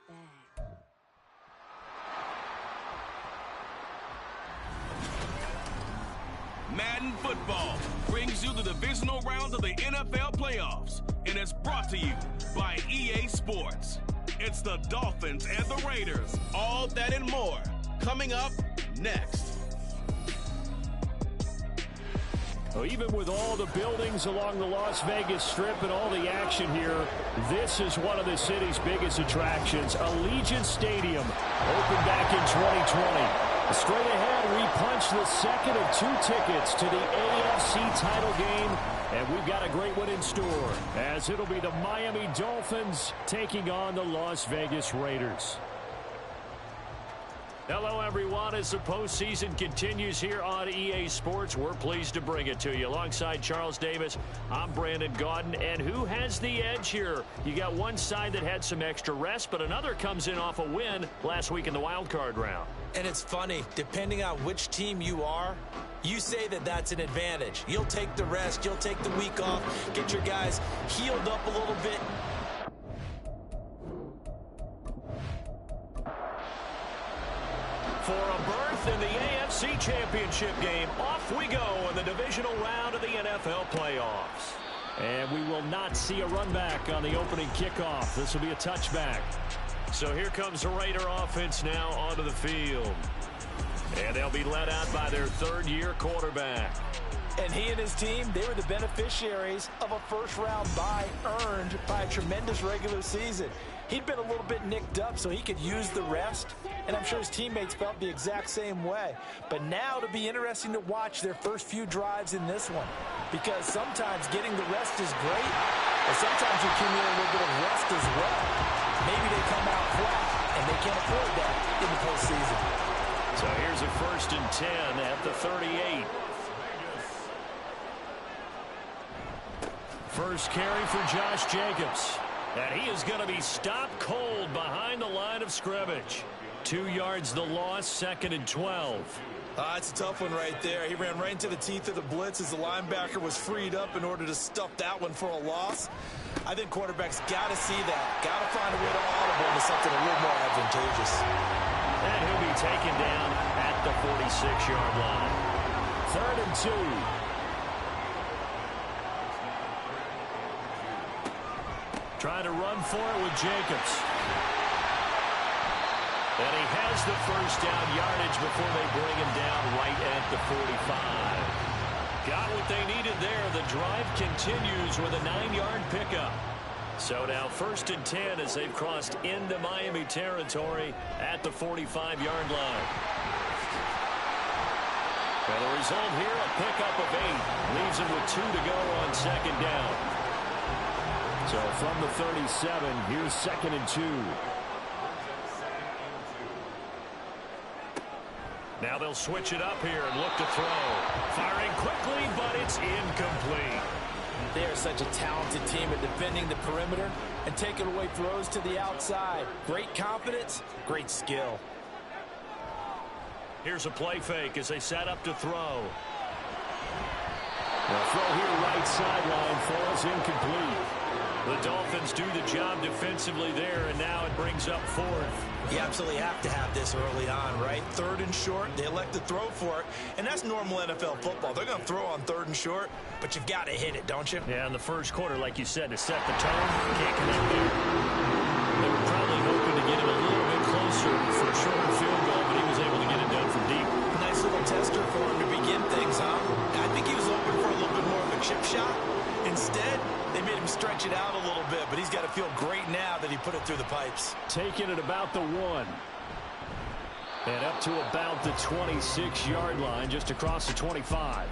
bag. Madden Football brings you the divisional round of the NFL playoffs, and it's brought to you by EA Sports. It's the Dolphins and the Raiders, all that and more, coming up next. Well, even with all the buildings along the Las Vegas Strip and all the action here, this is one of the city's biggest attractions. Allegiant Stadium, opened back in 2020. Straight ahead, we punch the second of 2 tickets to the AFC title game, and we've got a great one in store, as it'll be the Miami Dolphins taking on the Las Vegas Raiders. Hello, everyone. As the postseason continues here on EA Sports, we're pleased to bring it to you. Alongside Charles Davis, I'm Brandon Gaudin. And who has the edge here? You got one side that had some extra rest, but another comes in off a win last week in the wild card round. And it's funny, depending on which team you are, you say that that's an advantage. You'll take the rest, you'll take the week off, get your guys healed up a little bit. For a berth in the AFC Championship game, off we go in the divisional round of the NFL playoffs. And we will not see a run back on the opening kickoff. This will be a touchback. So here comes the Raider offense now onto the field. And they'll be led out by their third-year quarterback. And he and his team, they were the beneficiaries of a first-round bye earned by a tremendous regular season. He'd been a little bit nicked up, so he could use the rest. And I'm sure his teammates felt the exact same way. But now it'll be interesting to watch their first few drives in this one. Because sometimes getting the rest is great, but sometimes you accumulate a little bit of rest as well. Maybe they come out flat, and they can't afford that in the postseason. So here's a 1st and 10 at the 38. First carry for Josh Jacobs. And he is going to be stopped cold behind the line of scrimmage. 2 yards the loss, 2nd and 12. It's a tough one right there. He ran right into the teeth of the blitz as the linebacker was freed up in order to stuff that one for a loss. I think quarterbacks got to see that. Got to find a way to audible into something a little more advantageous. And he'll be taken down at the 46-yard line. 3rd and 2. Trying to run for it with Jacobs. And he has the first down yardage before they bring him down right at the 45. Got what they needed there. The drive continues with a 9-yard pickup. So now 1st and 10 as they've crossed into Miami territory at the 45-yard line. And the result here, a pickup of 8. Leaves him with 2 to go on 2nd down. So from the 37, here's 2nd and 2. Now they'll switch it up here and look to throw. Firing quickly, but it's incomplete. They are such a talented team at defending the perimeter and taking away throws to the outside. Great confidence, great skill. Here's a play fake as they set up to throw. The throw here right sideline falls incomplete. The Dolphins do the job defensively there, and now it brings up 4th. You absolutely have to have this early on, right? 3rd and short, they elect to throw for it, and that's normal NFL football. They're going to throw on 3rd and short, but you've got to hit it, don't you? Yeah, in the first quarter, like you said, to set the tone, can't connect there. They were probably hoping to get him a little bit closer for a shorter field goal, but he was able to get it done from deep. Nice little tester for him to begin things, huh? I think he was hoping for a little bit more of a chip shot. Instead, they made him stretch it out a little bit, but he's got to feel great now that he put it through the pipes. Taking it about the 1. And up to about the 26-yard line, just across the 25.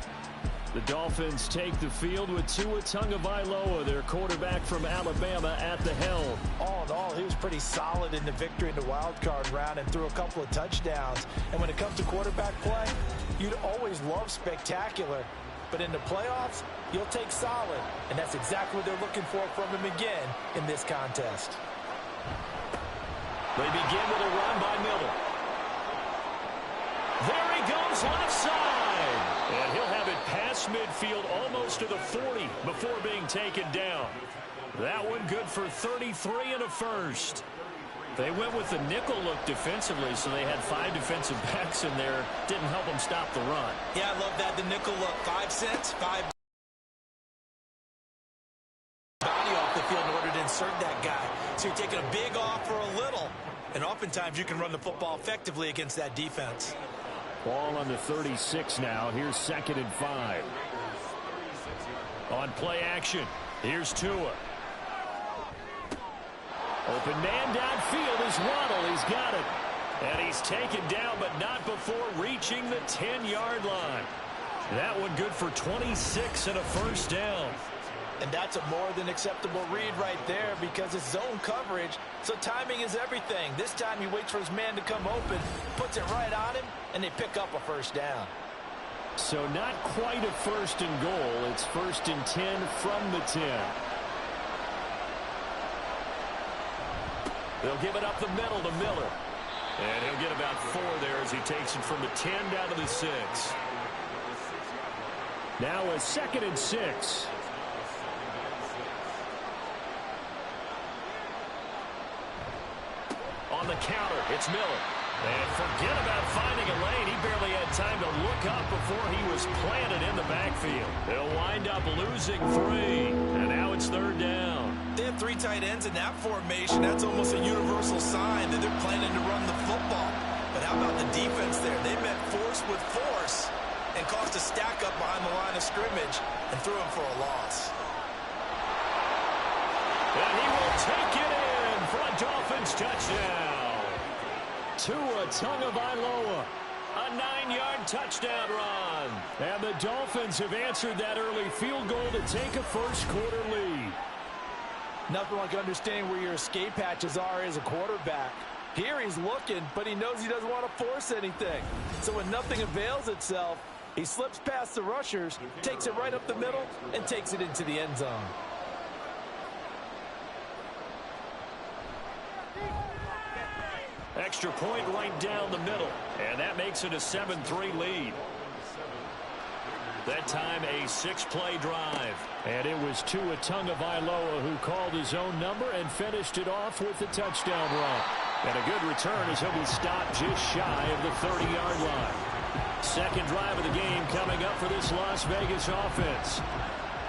The Dolphins take the field with Tua Tagovailoa, their quarterback from Alabama, at the helm. All in all, he was pretty solid in the victory in the wild card round and threw a couple of touchdowns. And when it comes to quarterback play, you'd always love spectacular. But in the playoffs, you'll take solid. And that's exactly what they're looking for from him again in this contest. They begin with a run by Miller. There he goes left side. And he'll have it past midfield almost to the 40 before being taken down. That one good for 33 and a first. They went with the nickel look defensively, so they had 5 defensive backs in there. Didn't help them stop the run. Yeah, I love that, the nickel look. 5 cents, 5 body off the field in order to insert that guy. So you're taking a big off for a little. And oftentimes you can run the football effectively against that defense. Ball on the 36 now. Here's 2nd and 5. On play action, here's Tua. Open man downfield is Waddle. He's got it. And he's taken down, but not before reaching the 10-yard line. That one good for 26 and a first down. And that's a more than acceptable read right there because it's zone coverage, so timing is everything. This time he waits for his man to come open, puts it right on him, and they pick up a first down. So not quite a 1st and goal. It's 1st and 10 from the 10. They'll give it up the middle to Miller. And he'll get about 4 there as he takes it from the 10 down to the 6. Now a 2nd and 6. On the counter, it's Miller. And forget about finding a lane. He barely had time to look up before he was planted in the backfield. They'll wind up losing 3. And now it's 3rd down. They have 3 tight ends in that formation. That's almost a universal sign that they're planning to run the football. But how about the defense there? They met force with force and caused a stack up behind the line of scrimmage and threw him for a loss. And he will take it in for a Dolphins touchdown. Tua Tagovailoa, a 9-yard touchdown run. And the Dolphins have answered that early field goal to take a first-quarter lead. Nothing like understanding where your escape hatches are as a quarterback. Here he's looking, but he knows he doesn't want to force anything. So when nothing avails itself, he slips past the rushers, takes it right up the middle, and takes it into the end zone. Extra point right down the middle, and that makes it a 7-3 lead. That time a 6-play drive. And it was Tua Tagovailoa who called his own number and finished it off with the touchdown run. And a good return as he'll be stopped just shy of the 30-yard line. 2nd drive of the game coming up for this Las Vegas offense.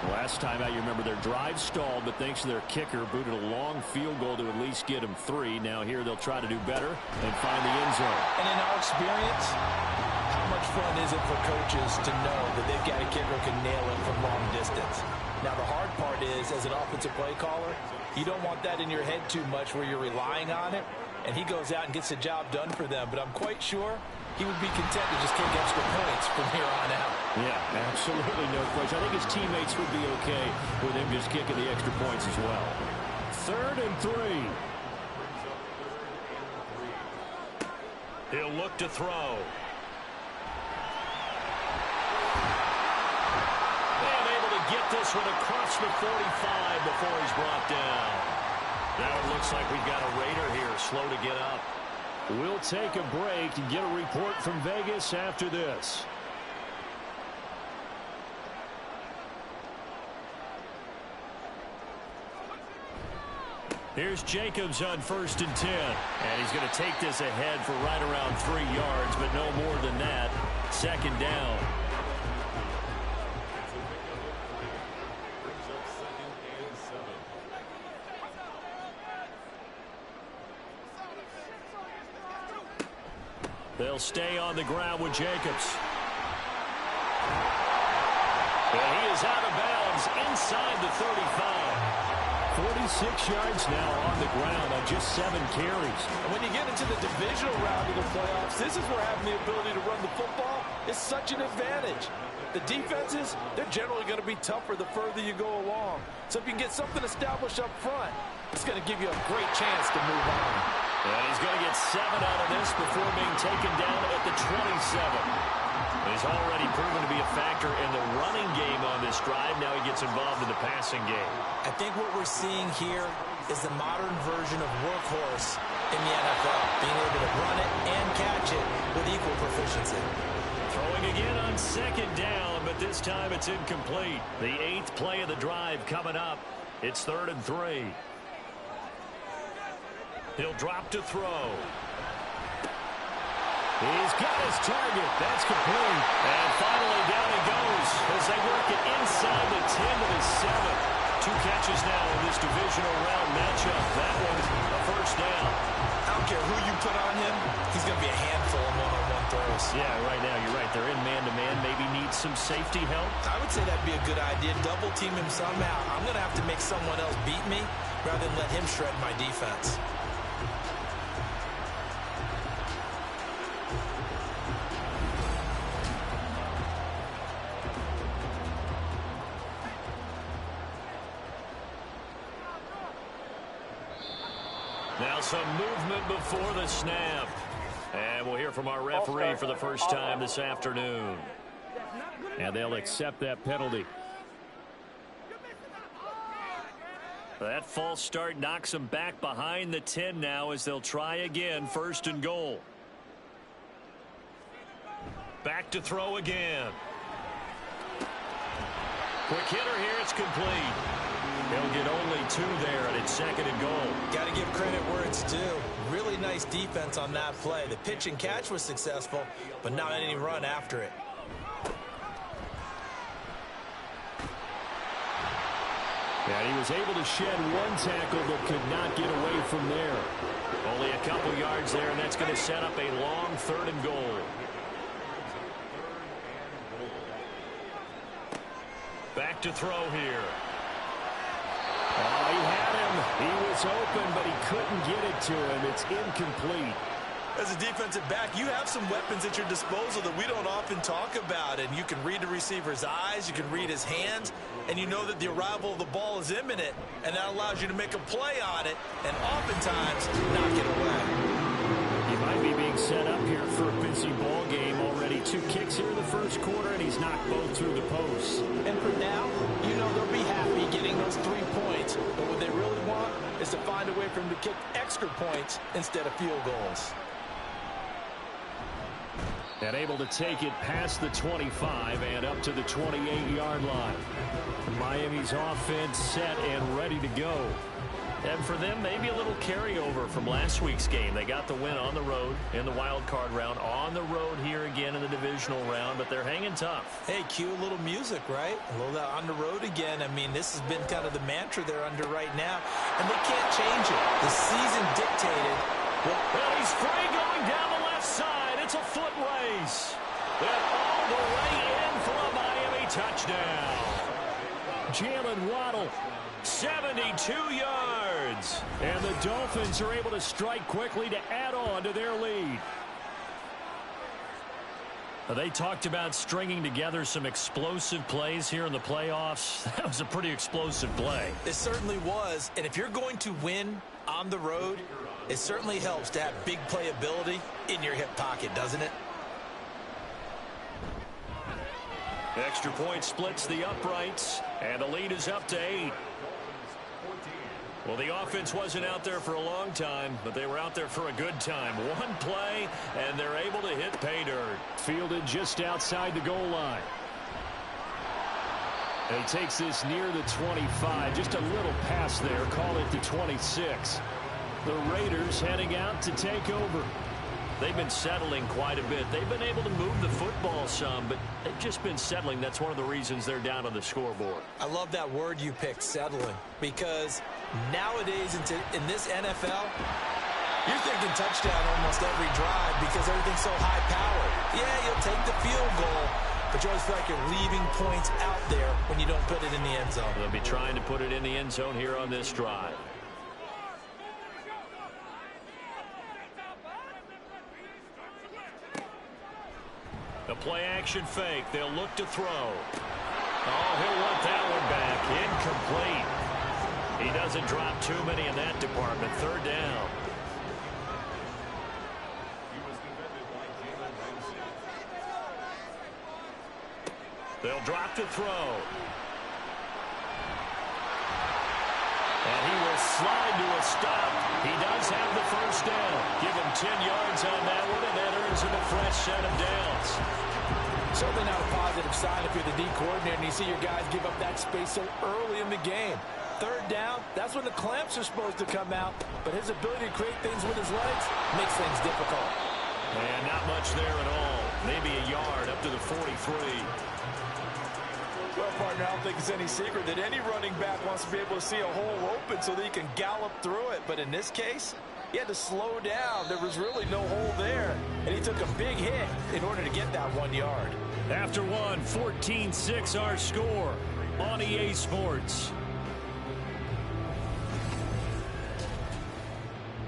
Last time out, you remember their drive stalled, but thanks to their kicker, booted a long field goal to at least get them 3. Now here they'll try to do better and find the end zone. And in our experience, how much fun is it for coaches to know that they've got a kicker who can nail it from long distance? Now the hard part is, as an offensive play caller, you don't want that in your head too much where you're relying on it, and he goes out and gets the job done for them. But I'm quite sure he would be content to just kick extra points from here on out. Yeah, absolutely no question. I think his teammates would be okay with him just kicking the extra points as well. 3rd and 3. He'll look to throw. And able to get this one across the 45 before he's brought down. Now it looks like we've got a Raider here, slow to get up. We'll take a break and get a report from Vegas after this. Here's Jacobs on 1st and 10. And he's going to take this ahead for right around 3 yards, but no more than that. 2nd down. They'll stay on the ground with Jacobs. And he is out of bounds inside the 35. 46 yards now on the ground on just 7 carries. And when you get into the divisional round of the playoffs, this is where having the ability to run the football is such an advantage. The defenses, they're generally going to be tougher the further you go along. So if you can get something established up front, it's going to give you a great chance to move on. And he's going to get 7 out of this before being taken down at the 27. He's already proven to be a factor in the running game on this drive. Now he gets involved in the passing game. I think what we're seeing here is the modern version of workhorse in the NFL, being able to run it and catch it with equal proficiency. Throwing again on 2nd down, but this time it's incomplete. The 8th play of the drive coming up. It's 3rd and 3. He'll drop to throw. He's got his target. That's complete. And finally down he goes as they work it inside the 10 to the 7. 2 catches now in this divisional round matchup. That one's a first down. I don't care who you put on him. He's going to be a handful of one-on-one throws. Yeah, right now you're right. They're in man-to-man. Maybe need some safety help. I would say that'd be a good idea. Double team him somehow. I'm going to have to make someone else beat me rather than let him shred my defense. Now some movement before the snap. And we'll hear from our referee for the first time this afternoon. And they'll accept that penalty. That false start knocks them back behind the 10 now as they'll try again, 1st and goal. Back to throw again. Quick hitter here, it's complete. He'll get only 2 there, and it's 2nd and goal. Got to give credit where it's due. Really nice defense on that play. The pitch and catch was successful, but not any run after it. And he was able to shed 1 tackle, but could not get away from there. Only a couple yards there, and that's going to set up a long 3rd and goal. Back to throw here. Oh, he had him. He was open, but he couldn't get it to him. It's incomplete. As a defensive back, you have some weapons at your disposal that we don't often talk about. And you can read the receiver's eyes, you can read his hands, and you know that the arrival of the ball is imminent. And that allows you to make a play on it and oftentimes knock it away. He might be being set up here for a busy ball game already. 2 kicks here in the first quarter, and he's knocked both through the posts. And for now, you know they'll be happy getting those 3 points. But what they really want is to find a way for him to kick extra points instead of field goals. And able to take it past the 25 and up to the 28-yard line. Miami's offense set and ready to go. And for them, maybe a little carryover from last week's game. They got the win on the road in the wild card round, on the road here again in the divisional round, but they're hanging tough. Hey, cue a little music, right? A little on the road again. I mean, this has been kind of the mantra they're under right now, and they can't change it. The season dictated. Well, he's free going down the left side. It's a foot race. And all the way in for a Miami touchdown. Jalen Waddle, 72 yards. And the Dolphins are able to strike quickly to add on to their lead. They talked about stringing together some explosive plays here in the playoffs. That was a pretty explosive play. It certainly was. And if you're going to win on the road, it certainly helps to have big playability in your hip pocket, doesn't it? Extra point splits the uprights, and the lead is up to 8. Well, the offense wasn't out there for a long time, but they were out there for a good time. 1 play, and they're able to hit pay dirt. Fielded just outside the goal line. And he takes this near the 25, just a little past there, call it the 26. The Raiders heading out to take over. They've been settling quite a bit. They've been able to move the football some, but they've just been settling. That's one of the reasons they're down on the scoreboard. I love that word you picked, settling, because nowadays in this NFL, you're thinking touchdown almost every drive because everything's so high-powered. Yeah, you'll take the field goal, but you always feel like you're leaving points out there when you don't put it in the end zone. They'll be trying to put it in the end zone here on this drive. A play-action fake. They'll look to throw. Oh, he'll want that one back. Incomplete. He doesn't drop too many in that department. 3rd down. They'll drop to throw. And he will slide to a stop. He does have the first down. Give him 10 yards on that one, and that earns him a fresh set of downs. Certainly not a positive sign if you're the D coordinator and you see your guys give up that space so early in the game. third down, that's when the clamps are supposed to come out. But his ability to create things with his legs makes things difficult. And not much there at all. Maybe a yard up to the 43. Well, partner, I don't think it's any secret that any running back wants to be able to see a hole open so that he can gallop through it. But in this case, he had to slow down. There was really no hole there. And he took a big hit in order to get that 1 yard. After one, 14-6 our score on EA Sports.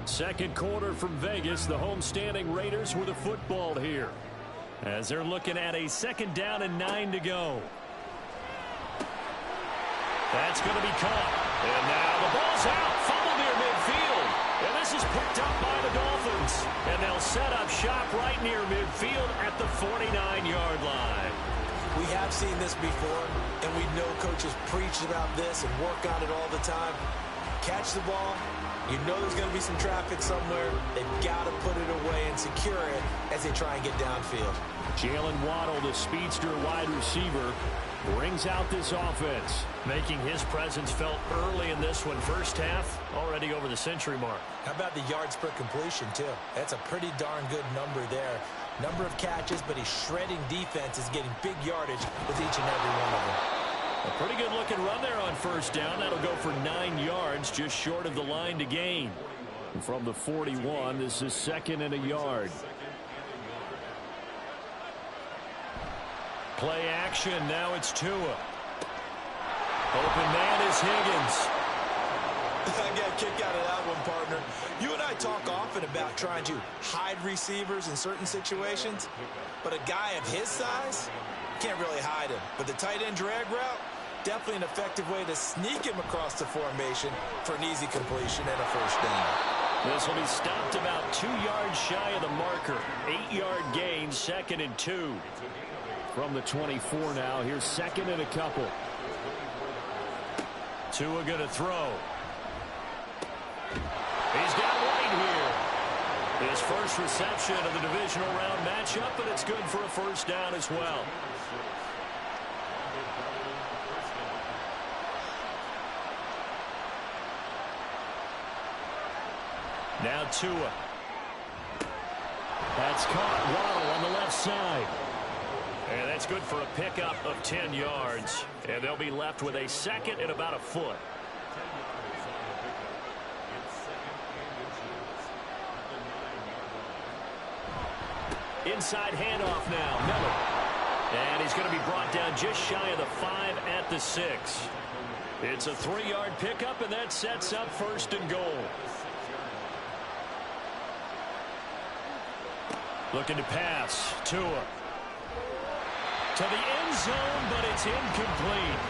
Second quarter from Vegas. The homestanding Raiders with a football here, as they're looking at a 2nd down and 9 to go. That's going to be caught. And now the ball's out. Fumble near midfield. And this is picked up by the Dolphins. And they'll set up shop right near midfield at the 49-yard line. We have seen this before, and we know coaches preach about this and work on it all the time. Catch the ball. You know there's going to be some traffic somewhere. They've got to put it away and secure it as they try and get downfield. Jalen Waddle, the speedster wide receiver, brings out this offense, making his presence felt early in this one. First half, already over the century mark. How about the yards per completion, too? That's a pretty darn good number there. Number of catches, but he's shredding defenses, getting big yardage with each and every one of them. A pretty good-looking run there on first down. That'll go for 9 yards, just short of the line to gain. And from the 41, this is 2nd and a yard. Play action. Now it's Tua. Open man is Higgins. I got a kick out of that one, partner. You and I talk often about trying to hide receivers in certain situations, but a guy of his size can't really hide him. But the tight end drag route, definitely an effective way to sneak him across the formation for an easy completion and a first down. This will be stopped about 2 yards shy of the marker. 8-yard gain, 2nd and 2. From the 24 now, here's 2nd and a couple. Tua going to throw. He's got White here. His first reception of the divisional round matchup, but it's good for a first down as well. Now Tua. That's caught. Waddle on the left side. And that's good for a pickup of 10 yards. And they'll be left with a 2nd and about a foot. Inside handoff now. Miller. And he's going to be brought down just shy of the 5 at the 6. It's a 3-yard pickup, and that sets up 1st and goal. Looking to pass. Tua. To the end zone, but it's incomplete.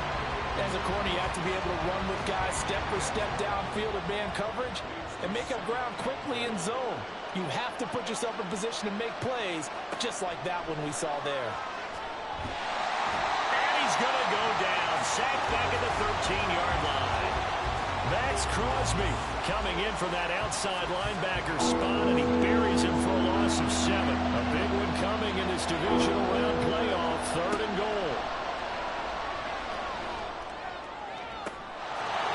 As a corner, you have to be able to run with guys step for step downfield in man coverage and make up ground quickly in zone. You have to put yourself in position to make plays, just like that one we saw there. And he's going to go down. Sacked back at the 13-yard line. Max Crosby coming in from that outside linebacker spot, and he buries him for a loss of 7. A big one coming in this divisional round playoff, 3rd and goal.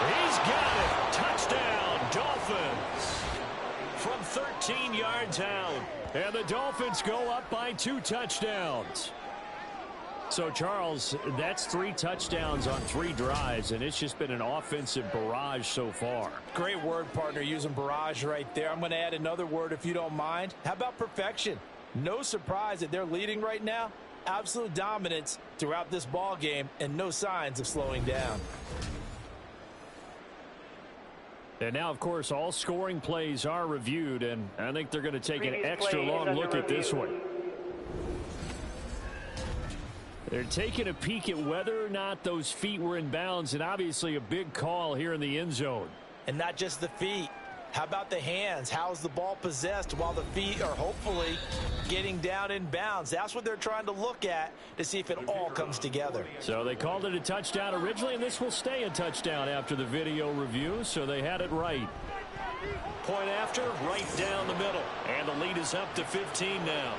He's got it. Touchdown, Dolphins. From 13 yards out. And the Dolphins go up by 2 touchdowns. So, Charles, that's 3 touchdowns on 3 drives, and it's just been an offensive barrage so far. Great word, partner, using barrage right there. I'm going to add another word if you don't mind. How about perfection? No surprise that they're leading right now. Absolute dominance throughout this ball game and no signs of slowing down. And now, of course, all scoring plays are reviewed, and I think they're going to take an extra long look at this one. They're taking a peek at whether or not those feet were in bounds, and obviously a big call here in the end zone. And not just the feet. How about the hands? How's the ball possessed while the feet are hopefully getting down in bounds? That's what they're trying to look at to see if it all comes together. So they called it a touchdown originally, and this will stay a touchdown after the video review, so they had it right. Point after, right down the middle. And the lead is up to 15 now.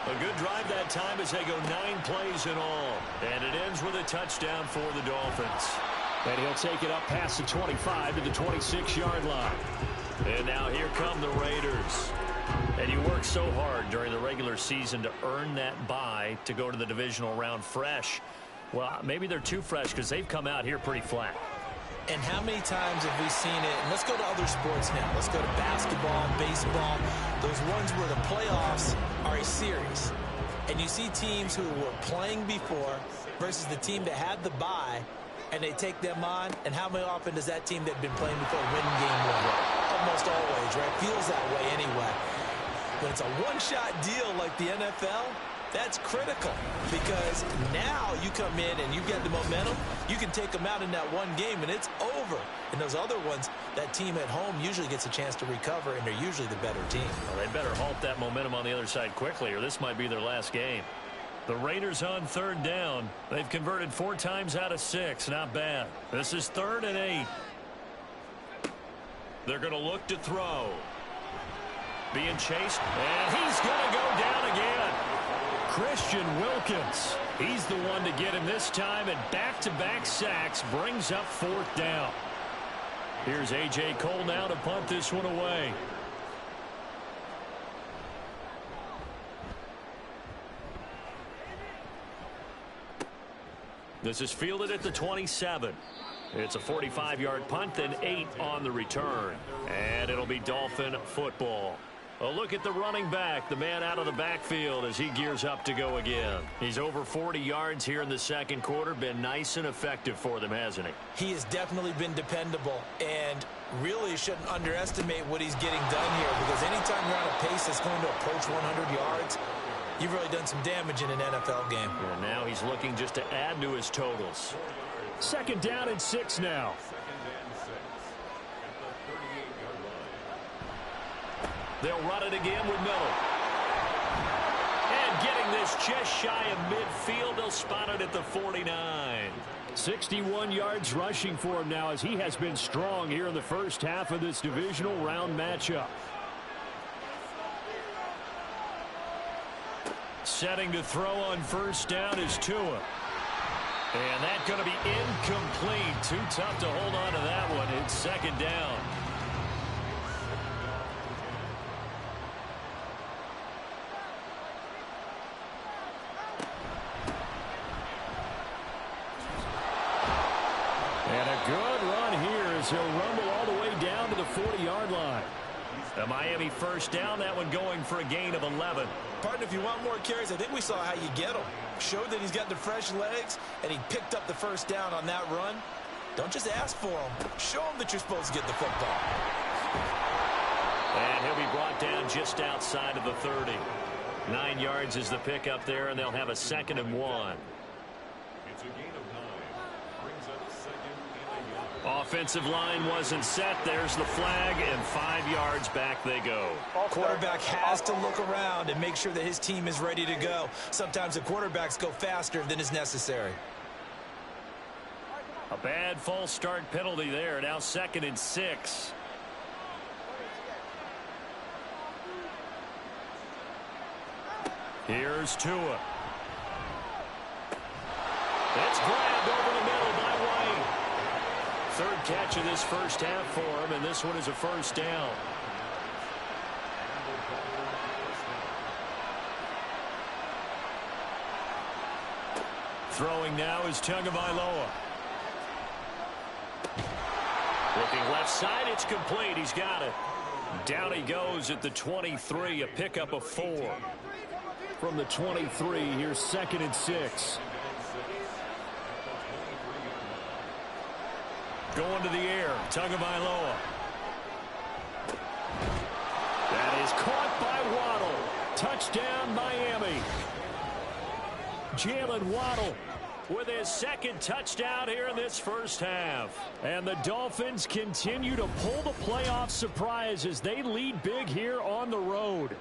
A good drive that time as they go 9 plays in all. And it ends with a touchdown for the Dolphins. And he'll take it up past the 25 to the 26-yard line. And now here come the Raiders. And you work so hard during the regular season to earn that bye to go to the divisional round fresh. Well, maybe they're too fresh because they've come out here pretty flat. And how many times have we seen it? And let's go to other sports now. Let's go to basketball, baseball, those ones where the playoffs are a series. And you see teams who were playing before versus the team that had the bye, and they take them on. And how many often does that team that had been playing before win game one? Almost always, right? Feels that way anyway. When it's a one-shot deal like the NFL, that's critical because now you come in and you get the momentum. You can take them out in that one game, and it's over. And those other ones, that team at home usually gets a chance to recover, and they're usually the better team. Well, they better halt that momentum on the other side quickly, or this might be their last game. The Raiders on third down. They've converted 4 times out of 6. Not bad. This is 3rd and 8. They're going to look to throw. Being chased, and he's going to go down again. Christian Wilkins. He's the one to get him this time, and back-to-back sacks brings up 4th down. Here's A.J. Cole now to punt this one away. This is fielded at the 27. It's a 45-yard punt, then 8 on the return. And it'll be Dolphin football. A look at the running back, the man out of the backfield as he gears up to go again. He's over 40 yards here in the second quarter. Been nice and effective for them, hasn't he? He has definitely been dependable, and really shouldn't underestimate what he's getting done here, because anytime you're on a pace that's going to approach 100 yards, you've really done some damage in an NFL game. And now he's looking just to add to his totals. 2nd down and 6 now. They'll run it again with Miller. And getting this just shy of midfield, they'll spot it at the 49. 61 yards rushing for him now as he has been strong here in the first half of this divisional round matchup. Setting to throw on 1st down is Tua. And that's going to be incomplete. Too tough to hold on to that one. It's 2nd down. And a good run here as he'll rumble all the way down to the 40-yard line. The Miami 1st down, that one going for a gain of 11. Partner, if you want more carries, I think we saw how you get them. Showed that he's got the fresh legs, and he picked up the 1st down on that run. Don't just ask for him. Show him that you're supposed to get the football. And he'll be brought down just outside of the 30. 9 yards is the pickup there, and they'll have a 2nd and 1. It's a gain of 9. Brings up 2nd and a yard. Offensive line wasn't set. There's the flag, and 5 yards back they go. Quarterback has to look around and make sure that his team is ready to go. Sometimes the quarterbacks go faster than is necessary. A bad false start penalty there. Now 2nd and 6. Here's Tua. It's grabbed over the middle by White. 3rd catch of this first half for him, and this one is a 1st down. Throwing now is Tagovailoa. Looking left side, it's complete. He's got it. Down he goes at the 23, a pickup of 4. From the 23, here's 2nd and 6. Going to the air, Tagovailoa. That is caught by Waddle. Touchdown, Miami. Jalen Waddle with his 2nd touchdown here in this first half. And the Dolphins continue to pull the playoff surprise as they lead big here on the road.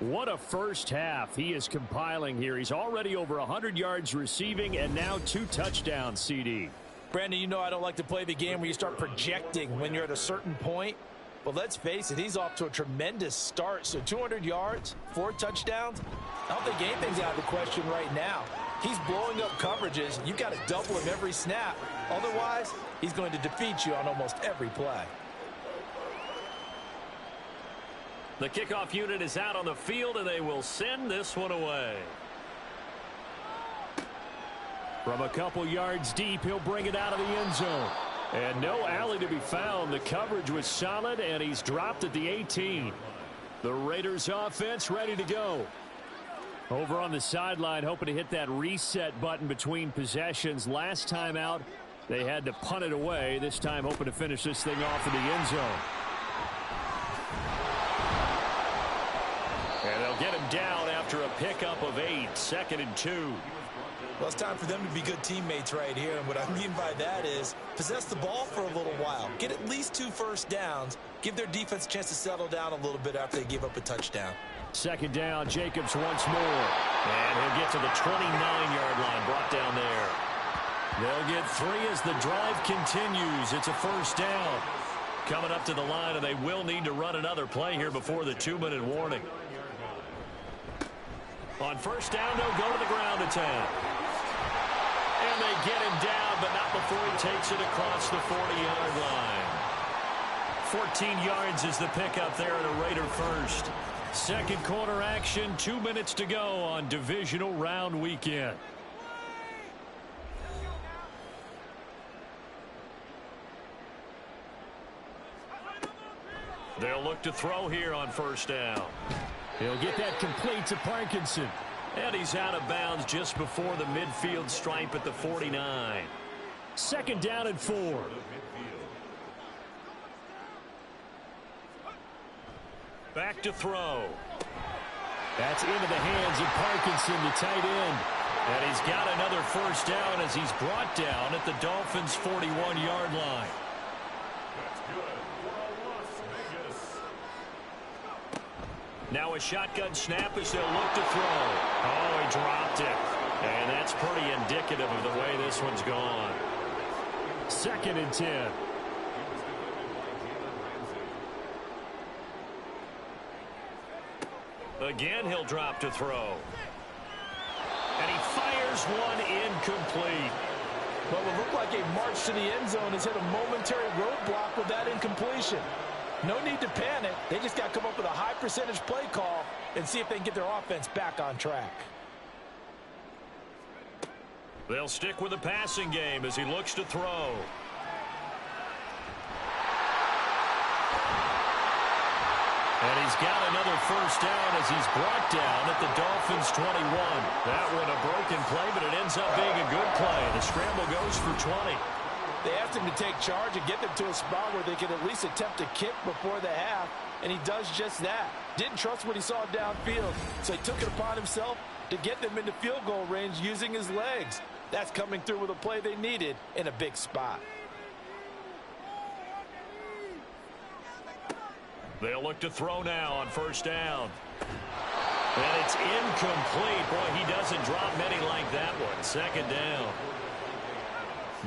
What a first half he is compiling here. He's already over 100 yards receiving and now 2 touchdowns, CD. Brandon, you know I don't like to play the game where you start projecting when you're at a certain point. But let's face it, he's off to a tremendous start. So 200 yards, 4 touchdowns. I don't think anything's out of the question right now. He's blowing up coverages. You've got to double him every snap. Otherwise, he's going to defeat you on almost every play. The kickoff unit is out on the field, and they will send this one away. From a couple yards deep, he'll bring it out of the end zone. And no alley to be found. The coverage was solid, and he's dropped at the 18. The Raiders offense ready to go. Over on the sideline, hoping to hit that reset button between possessions. Last time out, they had to punt it away. This time, hoping to finish this thing off in the end zone. And they'll get him down after a pickup of 8. 2nd and 2. Well, it's time for them to be good teammates right here. And what I mean by that is possess the ball for a little while. Get at least 2 first downs. Give their defense a chance to settle down a little bit after they give up a touchdown. 2nd down, Jacobs once more. And he'll get to the 29-yard line, brought down there. They'll get 3 as the drive continues. It's a first down. Coming up to the line, and they will need to run another play here before the 2-minute warning. On first down, they'll go to the ground attack. And they get him down, but not before he takes it across the 40-yard line. 14 yards is the pickup there at a Raider first. Second quarter action, 2 minutes to go on divisional round weekend. They'll look to throw here on first down. He'll get that complete to Parkinson. And he's out of bounds just before the midfield stripe at the 49. 2nd down and 4. Back to throw. That's into the hands of Parkinson, the tight end. And he's got another first down as he's brought down at the Dolphins' 41-yard line. Now a shotgun snap as they'll look to throw. Oh, he dropped it. And that's pretty indicative of the way this one's gone. 2nd and 10. Again, he'll drop to throw. And he fires one incomplete. Well, it looked like a march to the end zone has hit a momentary roadblock with that incompletion. No need to panic. They just got to come up with a high percentage play call and see if they can get their offense back on track. They'll stick with the passing game as he looks to throw. And he's got another first down as he's brought down at the Dolphins' 21. That one a broken play, but it ends up being a good play. The scramble goes for 20. They asked him to take charge and get them to a spot where they could at least attempt a kick before the half, and he does just that. Didn't trust what he saw downfield, so he took it upon himself to get them into field goal range using his legs. That's coming through with a play they needed in a big spot. They'll look to throw now on first down. And it's incomplete. Boy, he doesn't drop many like that one. 2nd down.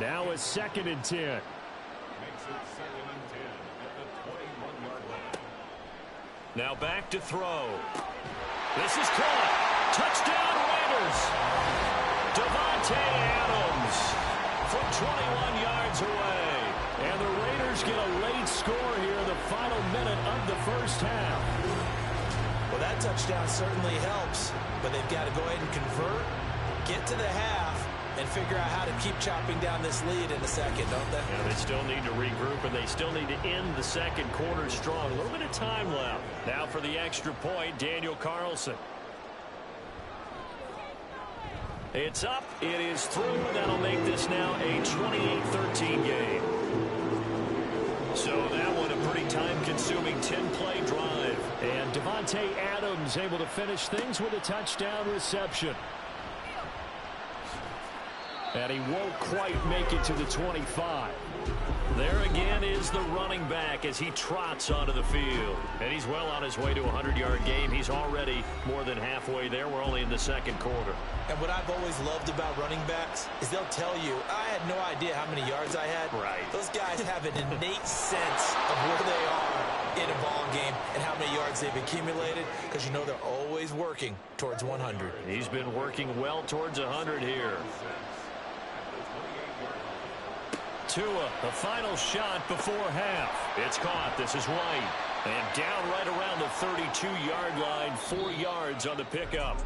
Now a 2nd and 10. Now back to throw. This is caught. Touchdown Raiders. Davante Adams from 21 yards away. And the Raiders get a late score here in the final minute of the first half. Well, that touchdown certainly helps, but they've got to go ahead and convert, get to the half, and figure out how to keep chopping down this lead in the second, don't they? Yeah, they still need to regroup, and they still need to end the second quarter strong. A little bit of time left. Now for the extra point, Daniel Carlson. It's up. It is through. That'll make this now a 28-13 game. So that one a pretty time-consuming 10-play drive. And Davante Adams able to finish things with a touchdown reception. And he won't quite make it to the 25. There again is the running back as he trots onto the field. And he's well on his way to a 100-yard game. He's already more than halfway there. We're only in the second quarter. And what I've always loved about running backs is they'll tell you, I had no idea how many yards I had. Right. Those guys have an innate sense of where they are in a ball game and how many yards yards they've accumulated, because you know they're always working towards 100. He's been working well towards 100 here. Tua, the final shot before half. It's caught. This is White. And down right around the 32-yard line, 4 yards on the pickup.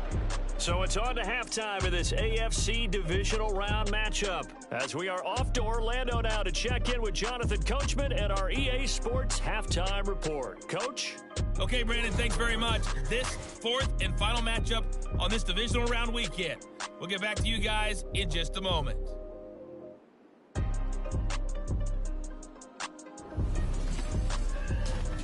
So it's on to halftime of this AFC Divisional Round matchup, as we are off to Orlando now to check in with Jonathan Coachman and our EA Sports Halftime Report. Coach? Okay, Brandon, thanks very much. This fourth and final matchup on this Divisional Round weekend. We'll get back to you guys in just a moment.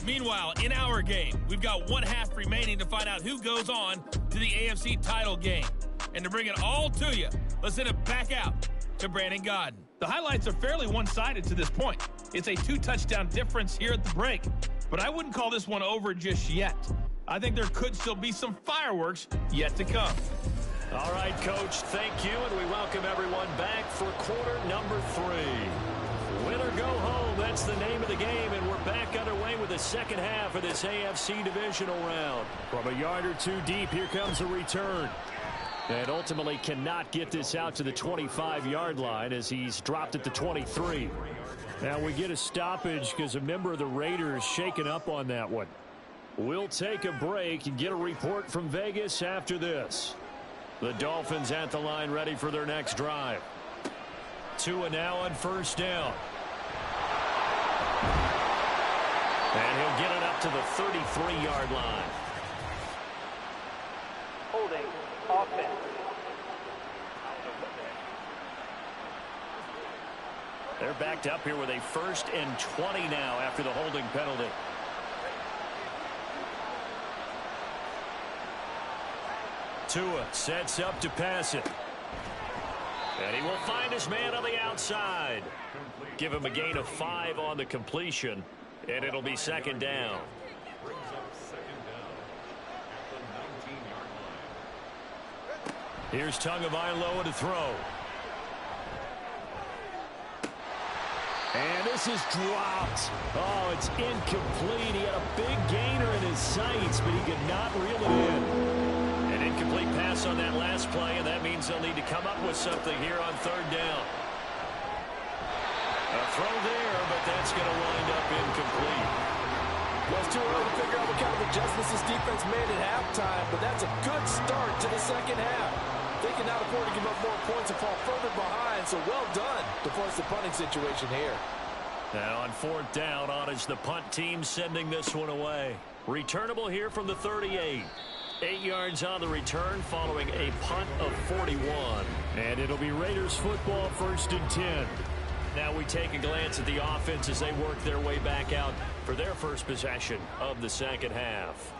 Meanwhile, in our game, we've got 1 half remaining to find out who goes on to the AFC title game. And to bring it all to you, let's send it back out to Brandon Godden. The highlights are fairly one-sided to this point. It's a 2-touchdown difference here at the break, but I wouldn't call this one over just yet. I think there could still be some fireworks yet to come. All right, Coach, thank you, and we welcome everyone back for quarter number 3. Win or go home, that's the name of the game, and we're back underway with the second half of this AFC Divisional Round. From a yard or two deep, here comes a return. And ultimately cannot get this out to the 25-yard line as he's dropped at the 23. Now we get a stoppage because a member of the Raiders shaken up on that one. We'll take a break and get a report from Vegas after this. The Dolphins at the line ready for their next drive. Tua now on first down. And he'll get it up to the 33-yard line. Holding offense. They're backed up here with a 1st and 20 now after the holding penalty. Tua sets up to pass it. And he will find his man on the outside. Give him a gain of 5 on the completion, and it'll be second down. Here's Tagovailoa to throw. And this is dropped. Oh, it's incomplete. He had a big gainer in his sights, but he could not reel it in. An incomplete pass on that last play, and that means they'll need to come up with something here on third down. A throw there, but that's going to wind up incomplete. Well, it's too early to figure out what kind of adjustments this defense made at halftime, but that's a good start to the second half. They can now afford to give up more points and fall further behind, so well done to force the punting situation here. And on fourth down, on is the punt team sending this one away. Returnable here from the 38. 8 yards on the return following a punt of 41. And it'll be Raiders football, 1st and 10. Now we take a glance at the offense as they work their way back out for their first possession of the second half.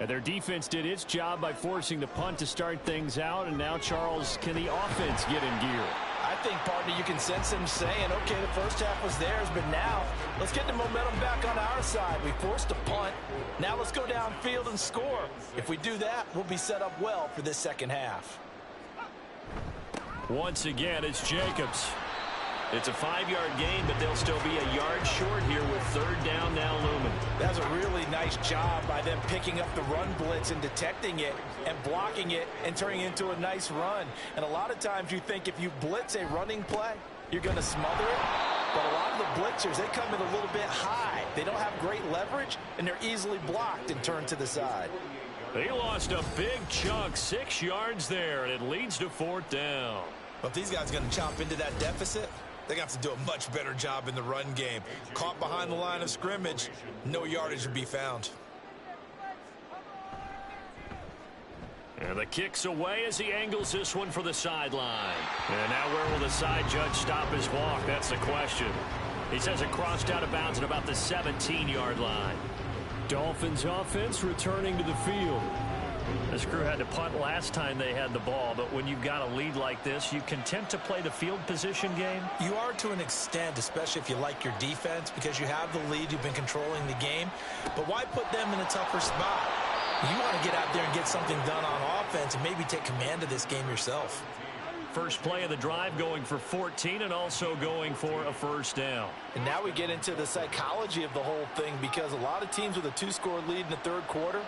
And their defense did its job by forcing the punt to start things out. And now, Charles, can the offense get in gear? I think, partner, you can sense him saying, okay, the first half was theirs, but now let's get the momentum back on our side. We forced a punt. Now let's go downfield and score. If we do that, we'll be set up well for this second half. Once again, it's Jacobs. It's a 5-yard gain, but they'll still be a yard short here with third down now looming. That's a really nice job by them picking up the run blitz and detecting it and blocking it and turning it into a nice run. And a lot of times you think if you blitz a running play, you're going to smother it. But a lot of the blitzers, they come in a little bit high. They don't have great leverage, and they're easily blocked and turned to the side. They lost a big chunk, 6 yards there, and it leads to fourth down. Well, if these guys are going to chop into that deficit, they're going to have to do a much better job in the run game. Caught behind the line of scrimmage, no yardage to be found. And the kick's away as he angles this one for the sideline. And now where will the side judge stop his walk? That's the question. He says it crossed out of bounds at about the 17-yard line. Dolphins offense returning to the field. This crew had to punt last time they had the ball, but when you've got a lead like this, you content to play the field position game? You are to an extent, especially if you like your defense, because you have the lead, you've been controlling the game. But why put them in a tougher spot? You want to get out there and get something done on offense and maybe take command of this game yourself. First play of the drive going for 14 and also going for a first down. And now we get into the psychology of the whole thing, because a lot of teams with a 2-score lead in the third quarter,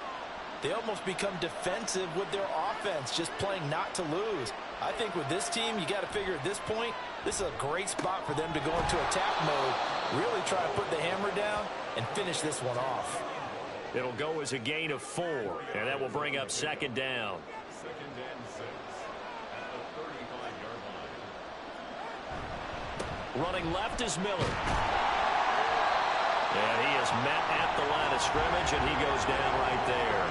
they almost become defensive with their offense, just playing not to lose. I think with this team, you got to figure at this point, this is a great spot for them to go into attack mode, really try to put the hammer down and finish this one off. It'll go as a gain of 4, and that will bring up second down. Running left is Miller. And he is met at the line of scrimmage, and he goes down right there.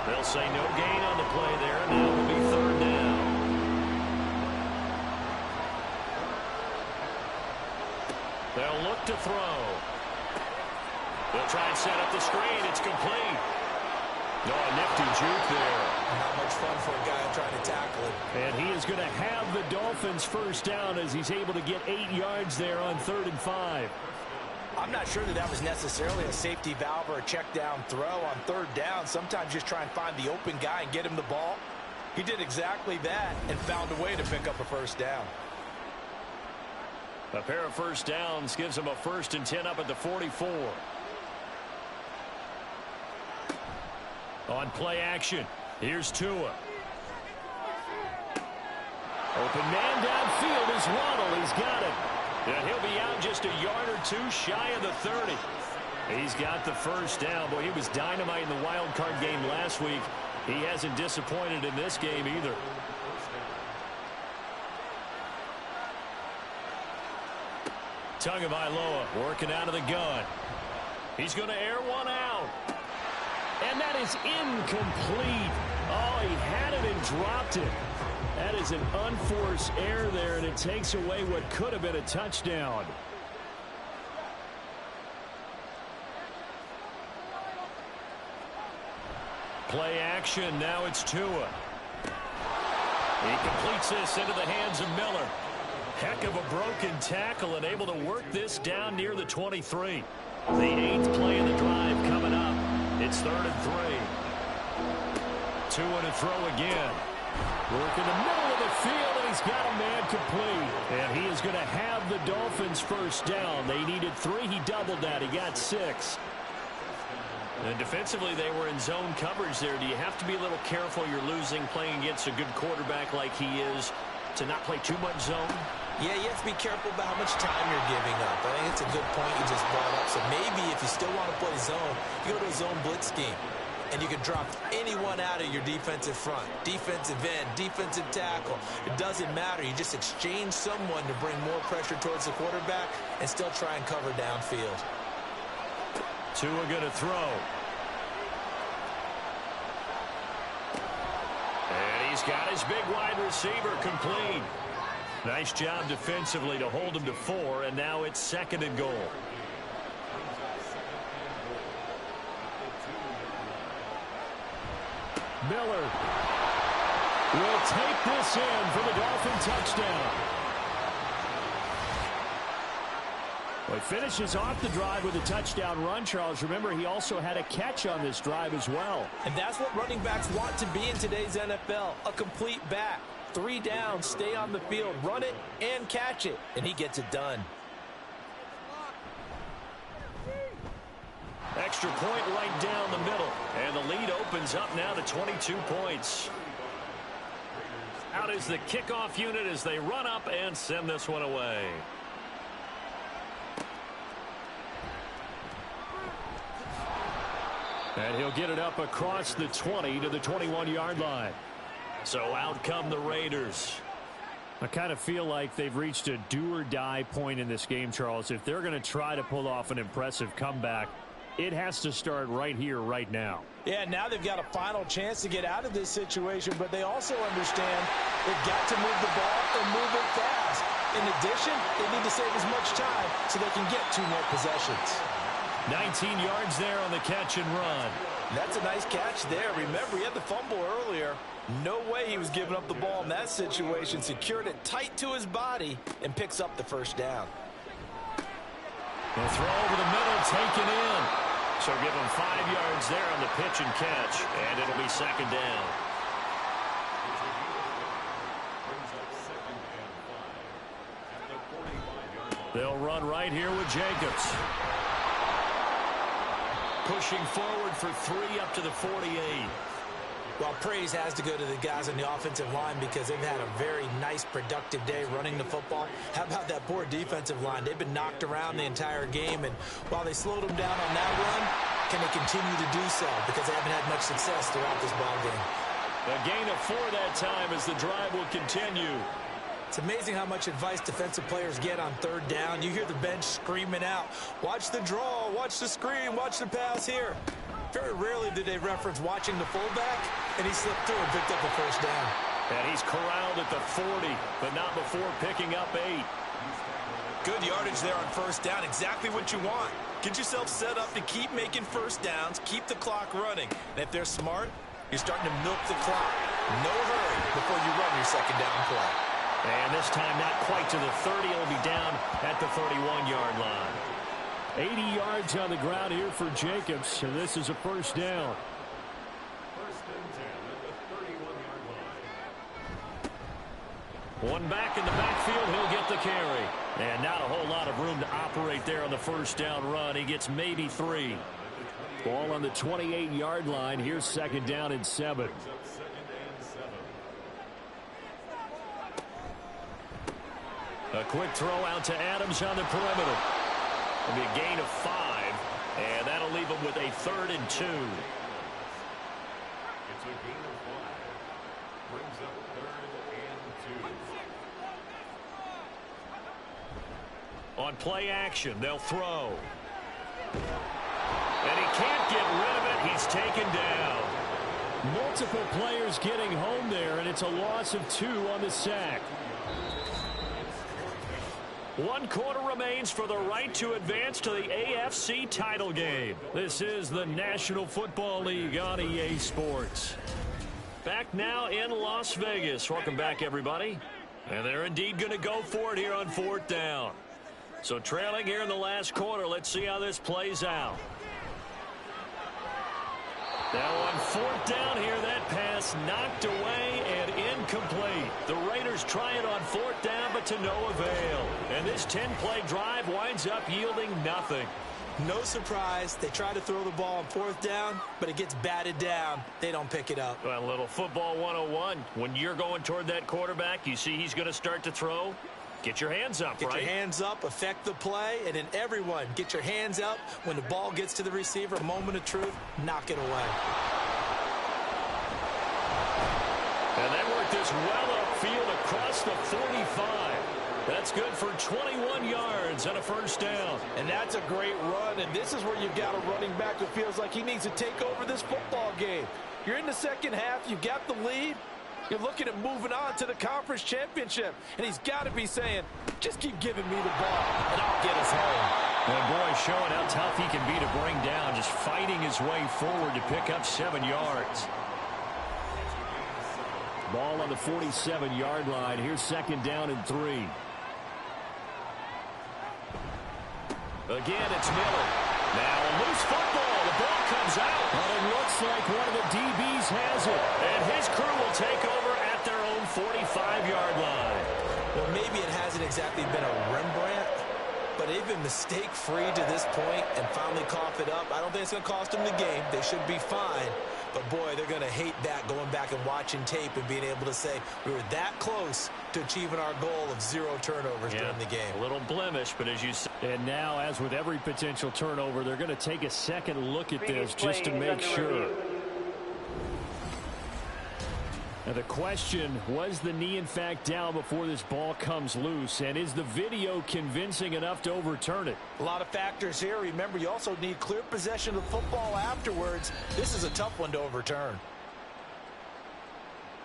They'll say no gain on the play there, and now it will be third down. They'll look to throw. They'll try and set up the screen. It's complete. No, a nifty juke there. Not much fun for a guy trying to tackle it. And he is going to have the Dolphins first down as he's able to get 8 yards there on 3rd and 5. I'm not sure that was necessarily a safety valve or a check down throw on 3rd down. Sometimes just try and find the open guy and get him the ball. He did exactly that and found a way to pick up a first down. A pair of first downs gives him a 1st and 10 up at the 44. On play action, here's Tua. Open man downfield is Waddle. He's got it. And he'll be out just a yard or 2 shy of the 30. He's got the first down. Boy, he was dynamite in the wild card game last week. He hasn't disappointed in this game either. Tagovailoa working out of the gun. He's going to air one out. And that is incomplete. Oh, he had it and dropped it. That is an unforced error there, and it takes away what could have been a touchdown. Play action. Now it's Tua. He completes this into the hands of Miller. Heck of a broken tackle and able to work this down near the 23. The 8th play of the drive coming up. It's 3rd and 3. Tua to throw again. Work in the middle of the field, and he's got a man complete. And he is going to have the Dolphins first down. They needed 3. He doubled that. He got 6. And defensively, they were in zone coverage there. Do you have to be a little careful? You're losing playing against a good quarterback like he is to not play too much zone? Yeah, you have to be careful about how much time you're giving up. I think it's a good point you just brought up. So maybe if you still want to play zone, you go to a zone blitz scheme. And you can drop anyone out of your defensive front. Defensive end, defensive tackle. It doesn't matter. You just exchange someone to bring more pressure towards the quarterback and still try and cover downfield. Tua going to throw. And he's got his big wide receiver complete. Nice job defensively to hold him to 4, and now it's 2nd and goal. Miller will take this in for the Dolphin touchdown. Well, he finishes off the drive with a touchdown run, Charles. Remember, he also had a catch on this drive as well. And that's what running backs want to be in today's NFL, a complete back. 3 down, stay on the field, run it, and catch it. And he gets it done. Extra point right down the middle. And the lead opens up now to 22 points. Out is the kickoff unit as they run up and send this one away. And he'll get it up across the 20 to the 21-yard line. So out come the Raiders. I kind of feel like they've reached a do-or-die point in this game, Charles. If they're going to try to pull off an impressive comeback, it has to start right here, right now. Yeah, now they've got a final chance to get out of this situation, but they also understand they've got to move the ball and move it fast. In addition, they need to save as much time so they can get 2 more possessions. 19 yards there on the catch and run. That's a nice catch there. Remember, he had the fumble earlier. No way he was giving up the ball in that situation. Secured it tight to his body and picks up the first down. They'll throw over the middle, taken in. So give him 5 yards there on the pitch and catch, and it'll be 2nd down. on right here with Jacobs. Pushing forward for 3 up to the 48. Well, praise has to go to the guys on the offensive line because they've had a very nice, productive day running the football. How about that poor defensive line? They've been knocked around the entire game, and while they slowed them down on that run, can they continue to do so? Because they haven't had much success throughout this ball game. A gain of 4 that time as the drive will continue. It's amazing how much advice defensive players get on 3rd down. You hear the bench screaming out, watch the draw, watch the screen, watch the pass here. Very rarely do they reference watching the fullback, and he slipped through and picked up a 1st down. And he's corralled at the 40, but not before picking up 8. Good yardage there on 1st down, exactly what you want. Get yourself set up to keep making 1st downs, keep the clock running. And if they're smart, you're starting to milk the clock. No hurry before you run your 2nd down play. And this time not quite to the 30. It'll be down at the 31-yard line. 80 yards on the ground here for Jacobs, and this is a 1st down. 1st and 10 at the 31-yard line. One back in the backfield, he'll get the carry. And not a whole lot of room to operate there on the 1st down run. He gets maybe 3. Ball on the 28-yard line. Here's 2nd down and 7. A quick throw out to Adams on the perimeter. It'll be a gain of 5, and that'll leave him with a 3rd and 2. It's a gain of 5. Brings up 3rd and 2. On play action, they'll throw. And he can't get rid of it. He's taken down. Multiple players getting home there, and it's a loss of 2 on the sack. 1 quarter remains for the right to advance to the AFC title game. This is the National Football League on EA Sports. Back now in Las Vegas. Welcome back, everybody. And they're indeed going to go for it here on 4th down. So trailing here in the last quarter. Let's see how this plays out. Now on 4th down here, that pass knocked away and incomplete. The Raiders try it on 4th down, but to no avail. And this 10-play drive winds up yielding nothing. No surprise. They try to throw the ball on 4th down, but it gets batted down. They don't pick it up. Well, a little football 101. When you're going toward that quarterback, you see he's going to start to throw. Get your hands up, right? Get your hands up, affect the play, and then everyone get your hands up. When the ball gets to the receiver, moment of truth, knock it away. And they work this well upfield across the 45. That's good for 21 yards and a 1st down. And that's a great run, and this is where you've got a running back who feels like he needs to take over this football game. You're in the 2nd half, you've got the lead. You're looking at moving on to the conference championship. And he's got to be saying, just keep giving me the ball, and I'll get us home. Well, boy, showing how tough he can be to bring down, just fighting his way forward to pick up 7 yards. Ball on the 47-yard line. Here's 2nd down and 3. Again, it's Miller. Now a loose football. The ball comes out. But it looks like one of the DBs has it. And his crew will take over at their own 45-yard line. Well, maybe it hasn't exactly been a Rembrandt, but they've been mistake-free to this point and finally cough it up. I don't think it's going to cost them the game. They should be fine. But, boy, they're going to hate that, going back and watching tape and being able to say we were that close to achieving our goal of 0 turnovers during the game. A little blemish, but as you said. And now, as with every potential turnover, they're going to take a second look at this just to make sure. Now the question, was the knee in fact down before this ball comes loose? And is the video convincing enough to overturn it? A lot of factors here. Remember, you also need clear possession of the football afterwards. This is a tough one to overturn.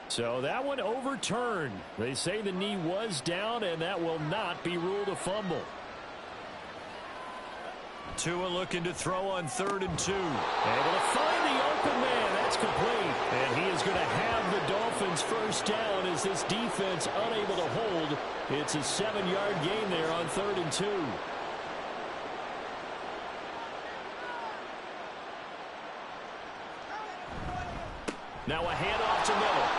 So that one overturned. They say the knee was down, and that will not be ruled a fumble. Tua looking to throw on 3rd and 2. Able to find the open man. That's complete. And he is going to have the Dolphins 1st down as this defense unable to hold. It's a 7-yard gain there on 3rd and 2. Now a handoff to Miller.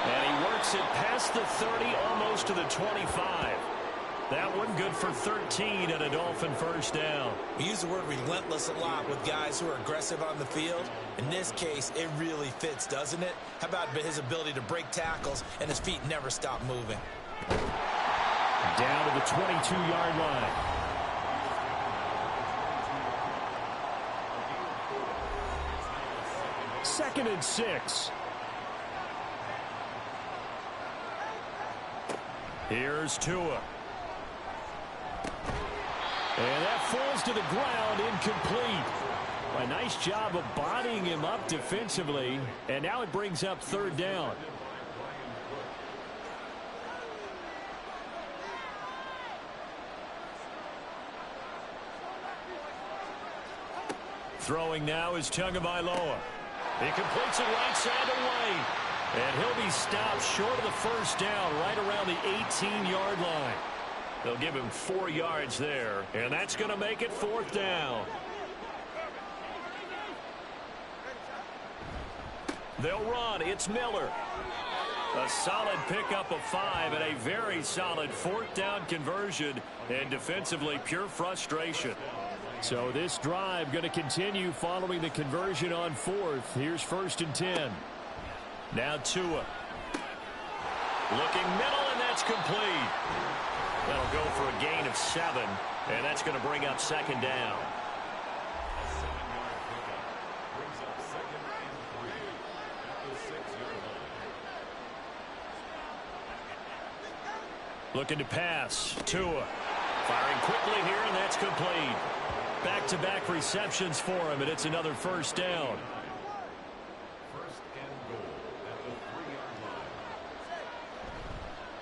And he works it past the 30, almost to the 25. That one good for 13 and a Dolphin first down. We use the word relentless a lot with guys who are aggressive on the field. In this case, it really fits, doesn't it? How about his ability to break tackles and his feet never stop moving? Down to the 22-yard line. Second and 6. Here's Tua. And that falls to the ground, incomplete. A nice job of bodying him up defensively, and now it brings up third down. Throwing now is Tagovailoa. He completes it right side away. And he'll be stopped short of the first down right around the 18-yard line. They'll give him 4 yards there, and that's going to make it fourth down. They'll run. It's Miller. A solid pickup of 5 and a very solid fourth down conversion, and defensively pure frustration. So this drive going to continue following the conversion on fourth. Here's first and 10. Now Tua. Looking middle, and that's complete. That'll go for a gain of 7, and that's going to bring up second down. A 7-yard pickup brings up second and 3 at the 6-yard line. Looking to pass. Tua. Firing quickly here, and that's complete. Back-to-back receptions for him, and it's another first down. First and goal at the 3-yard line.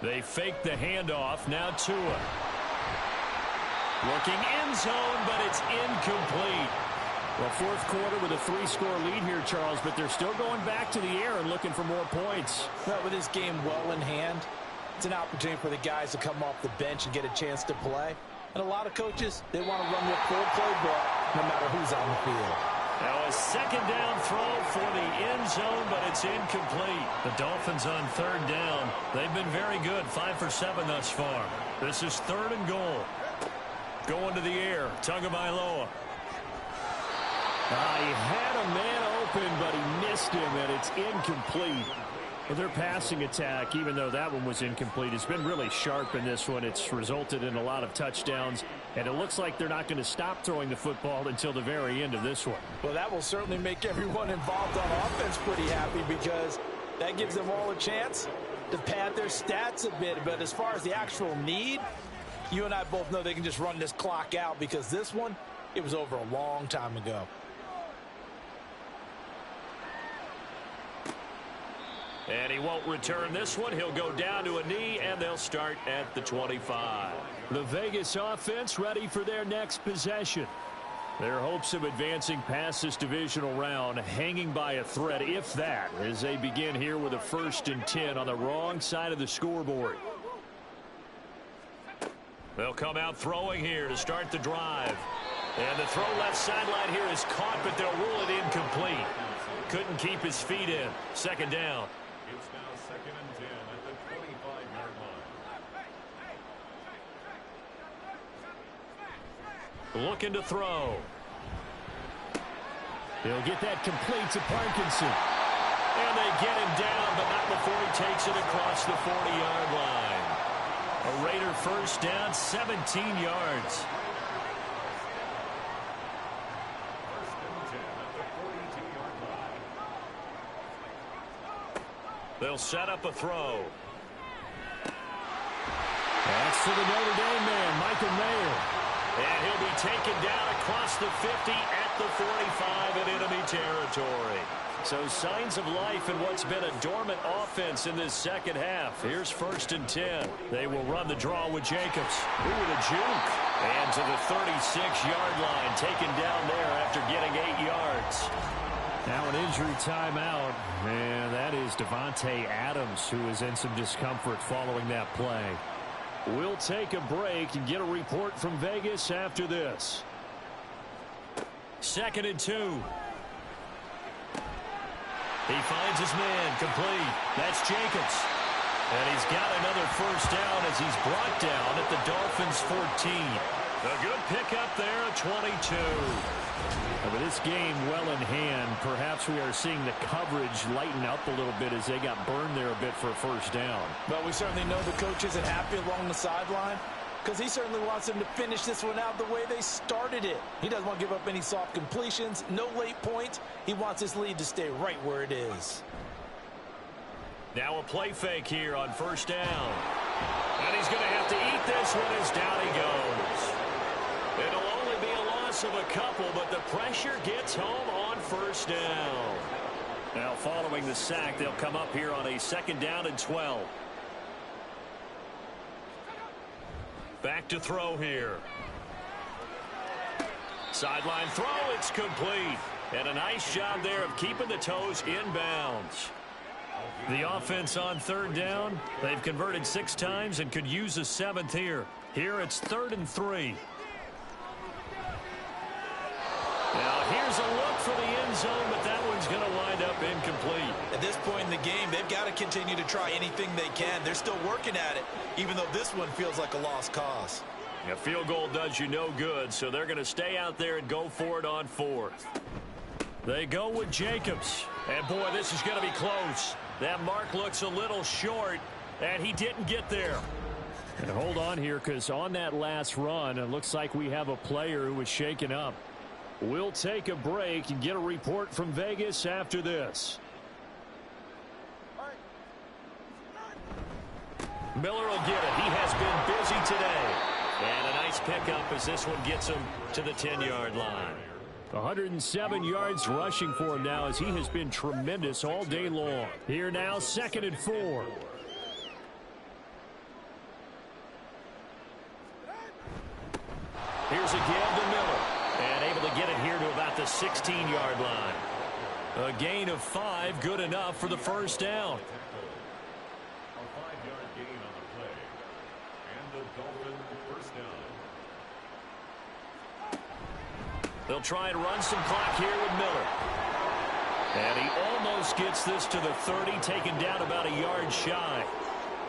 They fake the handoff. Now Tua. Looking end zone, but it's incomplete. Well, fourth quarter with a 3-score lead here, Charles, but they're still going back to the air and looking for more points. Well, with this game well in hand, it's an opportunity for the guys to come off the bench and get a chance to play. And a lot of coaches, they want to run their full playbook no matter who's on the field. Now a second down throw for the end zone, but it's incomplete. The Dolphins on third down. They've been very good, 5 for 7 thus far. This is third and goal. Going to the air, Tagovailoa. He had a man open, but he missed him, and it's incomplete. Well, their passing attack, even though that one was incomplete, has been really sharp in this one. It's resulted in a lot of touchdowns, and it looks like they're not going to stop throwing the football until the very end of this one. Well, that will certainly make everyone involved on offense pretty happy because that gives them all a chance to pad their stats a bit. But as far as the actual need, you and I both know they can just run this clock out because this one, it was over a long time ago. And he won't return this one. He'll go down to a knee, and they'll start at the 25. The Vegas offense ready for their next possession. Their hopes of advancing past this divisional round hanging by a thread, if that, as they begin here with a first and 10 on the wrong side of the scoreboard. They'll come out throwing here to start the drive. And the throw left sideline here is caught, but they'll rule it incomplete. Couldn't keep his feet in. Second down. It's now second and 10 at the 25-yard line. Looking to throw. He'll get that complete to Parkinson. And they get him down, but not before he takes it across the 40-yard line. A Raider first down, 17 yards. First and 10 at the 42-yard line. They'll set up a throw. That's for the Notre Dame man, Michael Mayer. And he'll be taken down across the 50 at the 45 in enemy territory. So signs of life in what's been a dormant offense in this second half. Here's first and 10. They will run the draw with Jacobs. Ooh, with a juke. And to the 36-yard line, taken down there after getting 8 yards. Now an injury timeout, and that is Devontae Adams, who is in some discomfort following that play. We'll take a break and get a report from Vegas after this. Second and 2. He finds his man complete. That's Jacobs. And he's got another first down as he's brought down at the Dolphins' 14. A good pickup there at 22. With this game well in hand, perhaps we are seeing the coverage lighten up a little bit as they got burned there a bit for a first down. But we certainly know the coach isn't happy along the sideline because he certainly wants them to finish this one out the way they started it. He doesn't want to give up any soft completions, no late points. He wants his lead to stay right where it is. Now a play fake here on first down. And he's going to have to eat this one as down he goes. It'll only be a loss of a couple, but the pressure gets home on first down. Now following the sack, they'll come up here on a 2nd down and 12. Back to throw here. Sideline throw, it's complete. And a nice job there of keeping the toes inbounds. The offense on 3rd down, they've converted 6 times and could use a 7th here. Here it's 3rd and 3. Now here's a look for the end zone, but that one's going to wind up incomplete. At this point in the game, they've got to continue to try anything they can. They're still working at it, even though this one feels like a lost cause. A field goal does you no good, so they're going to stay out there and go for it on 4th. They go with Jacobs. And, boy, this is going to be close. That mark looks a little short, and he didn't get there. And hold on here, because on that last run, it looks like we have a player who was shaken up. We'll take a break and get a report from Vegas after this. Miller will get it. He has been busy today. And a nice pickup as this one gets him to the 10-yard line. 107 yards rushing for him now as he has been tremendous all day long. Here now, 2nd and 4. Here's a give to Miller. And able to get it here to about the 16-yard line. A gain of 5, good enough for the first down. A 5-yard gain on the play. And the Dolphins first down. They'll try and run some clock here with Miller. And he almost gets this to the 30, taken down about a yard shy.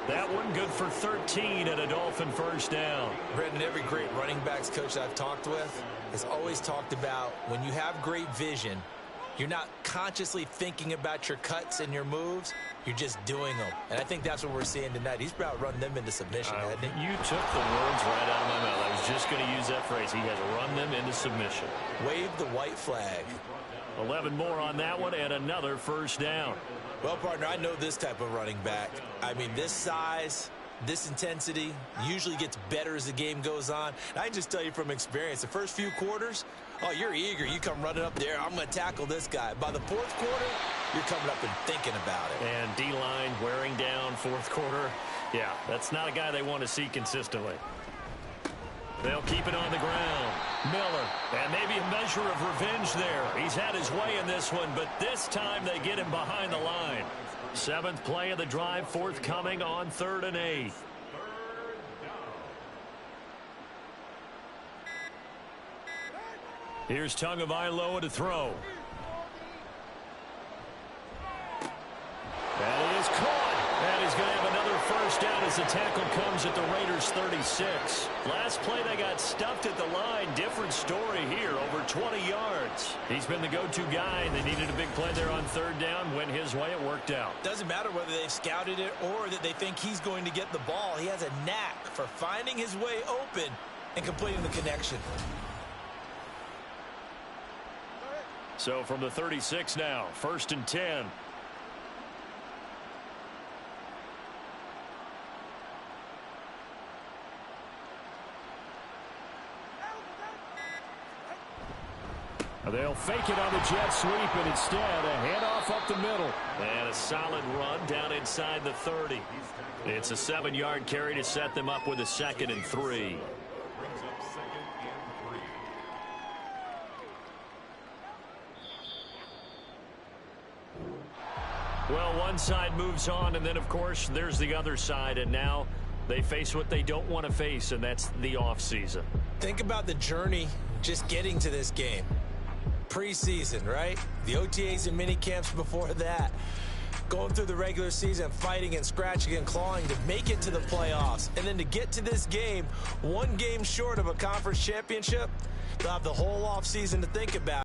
That one good for 13 at a Dolphin first down. Brendan, every great running backs coach I've talked with has always talked about when you have great vision, you're not consciously thinking about your cuts and your moves. You're just doing them. And I think that's what we're seeing tonight. He's about running them into submission, hasn't he? You took the words right out of my mouth. I was just going to use that phrase. He has run them into submission. Wave the white flag. 11 more on that one and another first down. Well, partner, I know this type of running back. I mean, this size, this intensity usually gets better as the game goes on. And I can just tell you from experience, the first few quarters, oh, you're eager. You come running up there. I'm going to tackle this guy. By the 4th quarter, you're coming up and thinking about it. And D-line wearing down 4th quarter. Yeah, that's not a guy they want to see consistently. They'll keep it on the ground. Miller, and maybe a measure of revenge there. He's had his way in this one, but this time they get him behind the line. 7th play of the drive, forthcoming on 3rd and 8. Here's Tagovailoa to throw. That is caught. And he's going to have another first down as the tackle comes at the Raiders' 36. Last play they got stuffed at the line. Different story here, over 20 yards. He's been the go-to guy, and they needed a big play there on 3rd down. Went his way, it worked out. Doesn't matter whether they've scouted it or that they think he's going to get the ball. He has a knack for finding his way open and completing the connection. So from the 36 now, 1st and 10. They'll fake it on the jet sweep, and instead a handoff up the middle. And a solid run down inside the 30. It's a 7-yard carry to set them up with a 2nd and 3. Brings up 2nd and 3. Well, one side moves on, and then, of course, there's the other side, and now they face what they don't want to face, and that's the offseason. Think about the journey just getting to this game. Preseason, right? The OTAs and mini camps before that. Going through the regular season, fighting and scratching and clawing to make it to the playoffs. And then to get to this game, one game short of a conference championship, they'll have the whole offseason to think about.